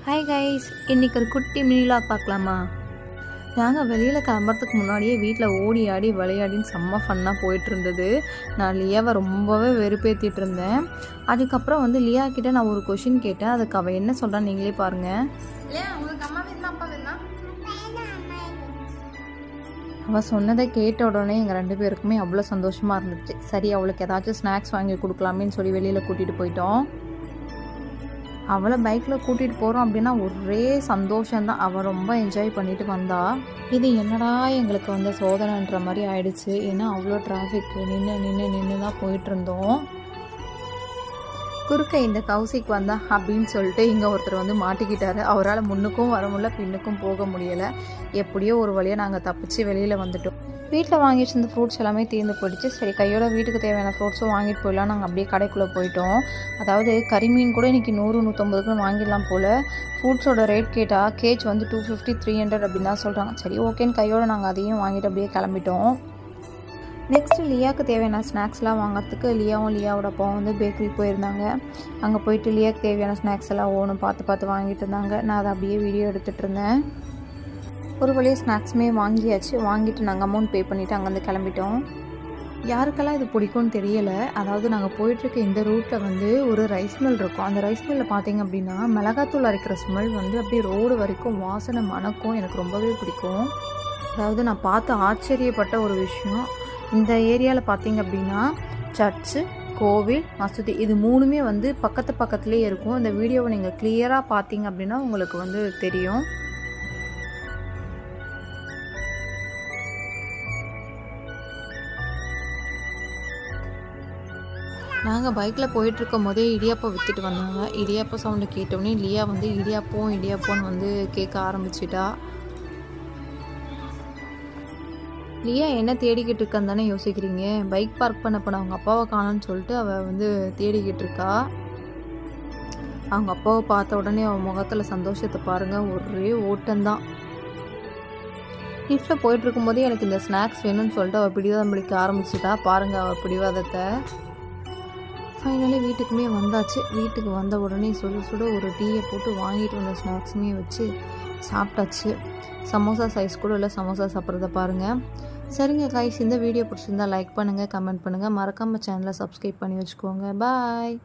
Hi guys, இன்றைக்கி ஒரு குட்டி மினிலாக் பார்க்கலாமா? நாங்கள் வெளியில் கிளம்புறதுக்கு முன்னாடியே வீட்டில் ஓடி ஆடி விளையாடின்னு செம்ம ஃபன்னாக போயிட்டு இருந்தது. நான் லியாவை ரொம்பவே வெறுப்பேற்றிட்டு இருந்தேன். அதுக்கப்புறம் லியா கிட்டே நான் ஒரு கொஷின் கேட்டேன். அதுக்கு அவள் என்ன சொல்கிறான்னு நீங்களே பாருங்கள். அவள் சொன்னதை கேட்ட உடனே எங்கள் 2 பேருக்குமே அவ்வளோ சந்தோஷமாக இருந்துச்சு. சரி, அவளுக்கு ஏதாச்சும் ஸ்நாக்ஸ் வாங்கி கொடுக்கலாமேன்னு சொல்லி வெளியில் கூட்டிகிட்டு போயிட்டோம். அவளை பைக்கில் கூட்டிகிட்டு போகிறோம் அப்படின்னா ஒரே சந்தோஷம்தான். அவள் ரொம்ப என்ஜாய் பண்ணிட்டு வந்தா. இது என்னடா எங்களுக்கு சோதனைன்ற மாதிரி ஆயிடுச்சு. ஏன்னா அவ்வளோ டிராஃபிக் நின்று தான் போயிட்டு இருந்தோம். குறுக்க இந்த கௌசிக் வந்தா அப்படின்னு சொல்லிட்டு இங்கே ஒருத்தர் மாட்டிக்கிட்டாரு. அவரால் முன்னுக்கும் வர முடியல, பின்னுக்கும் போக முடியலை. எப்படியோ ஒரு வழியாக நாங்கள் தப்பிச்சு வெளியில் வந்துட்டோம். வீட்டில் வாங்கிட்டு இருந்த ஃப்ரூட்ஸ் எல்லாமே தீர்ந்து போயிடுச்சு. சரி, கையோட வீட்டுக்கு தேவையான ஃப்ரூட்ஸும் வாங்கிட்டு போயிடலாம். நாங்கள் அப்படியே கடைக்குள்ளே போயிட்டோம். அதாவது கறிமீன் கூட இன்றைக்கி 100-150க்கு வாங்கிடலாம் போல். ஃப்ரூட்ஸோட ரேட் கேட்டால் கேஜ் 250-300 அப்படின்னு தான் சொல்கிறாங்க. சரி, ஓகேன்னு கையோடு நாங்கள் அதையும் வாங்கிட்டு அப்படியே கிளம்பிட்டோம். நெக்ஸ்ட்டு லியாவுக்கு தேவையான ஸ்நாக்ஸ்லாம் வாங்குறதுக்கு லியாவோட அப்பாவும் பேக்கரி போயிருந்தாங்க. அங்கே போயிட்டு லியாவுக்கு தேவையான ஸ்நாக்ஸ் எல்லாம் ஒவ்வொன்றும் பார்த்து வாங்கிட்டு இருந்தாங்க. நான் அதை அப்படியே வீடியோ எடுத்துகிட்டு இருந்தேன். ஒரு வழியாக ஸ்நாக்ஸுமே வாங்கியாச்சு. வாங்கிட்டு நாங்கள் அமௌண்ட் பே பண்ணிவிட்டு அங்கேருந்து கிளம்பிட்டோம். யாருக்கெல்லாம் இது பிடிக்கும்னு தெரியலை. அதாவது நாங்கள் போயிட்டுருக்க இந்த ரூட்டில் ஒரு ரைஸ் மில் இருக்கும். அந்த ரைஸ் மில்லில் பார்த்தீங்க அப்படின்னா மிளகாத்தூள் அரைக்கிற ஸ்மெல் அப்படியே ரோடு வரைக்கும் வாசனை மணக்கும். எனக்கு ரொம்பவே பிடிக்கும். அதாவது நான் பார்த்து ஆச்சரியப்பட்ட ஒரு விஷயம், இந்த ஏரியாவில் பார்த்தீங்க அப்படின்னா சர்ச்சு, கோவில், மசூதி இது 3மே பக்கத்துலேயே இருக்கும். இந்த வீடியோவை நீங்கள் கிளியராக பார்த்தீங்க அப்படின்னா உங்களுக்கு தெரியும். நாங்கள் பைக்கில் போயிட்டுருக்கும் போதே இடியாப்பம் விற்றுட்டு வந்தாங்க. இடியாப்ப சவுண்டு கேட்டோடனே லியா இடியாப்போன்னு கேட்க ஆரம்பிச்சிட்டா. லியா என்ன தேடிக்கிட்டு இருக்கான்னு தானே யோசிக்கிறீங்க? பைக் பார்க் பண்ண போன அவங்க அப்பாவை காணோன்னு சொல்லிட்டு அவள் தேடிக்கிட்டு இருக்கா. அவங்க அப்பாவை பார்த்த உடனே அவன் முகத்தில் சந்தோஷத்தை பாருங்கள், ஒரே ஓட்டம்தான். லிஃப்ட்டில் போயிட்டுருக்கும் போதே எனக்கு இந்த ஸ்நாக்ஸ் வேணும்னு சொல்லிட்டு அவள் பிடிவாதம் பிடிக்க ஆரம்பிச்சிட்டா. பாருங்கள் அவள் பிடிவாதத்தை. ஃபைனலி வீட்டுக்குமே வந்தாச்சு. வீட்டுக்கு வந்த உடனே சுட ஒரு டீயை போட்டு வாங்கிட்டு வந்த ஸ்நாக்ஸுமே வச்சு சாப்பிட்டாச்சு. சமோசா சைஸ் கூட இல்லை சமோசா சாப்பிட்றத பாருங்கள். சரிங்க கைஸ், இந்த வீடியோ பிடிச்சிருந்தா லைக் பண்ணுங்கள், கமெண்ட் பண்ணுங்கள், மறக்காமல் சேனலை சப்ஸ்கிரைப் பண்ணி வச்சுக்கோங்க. பாய்.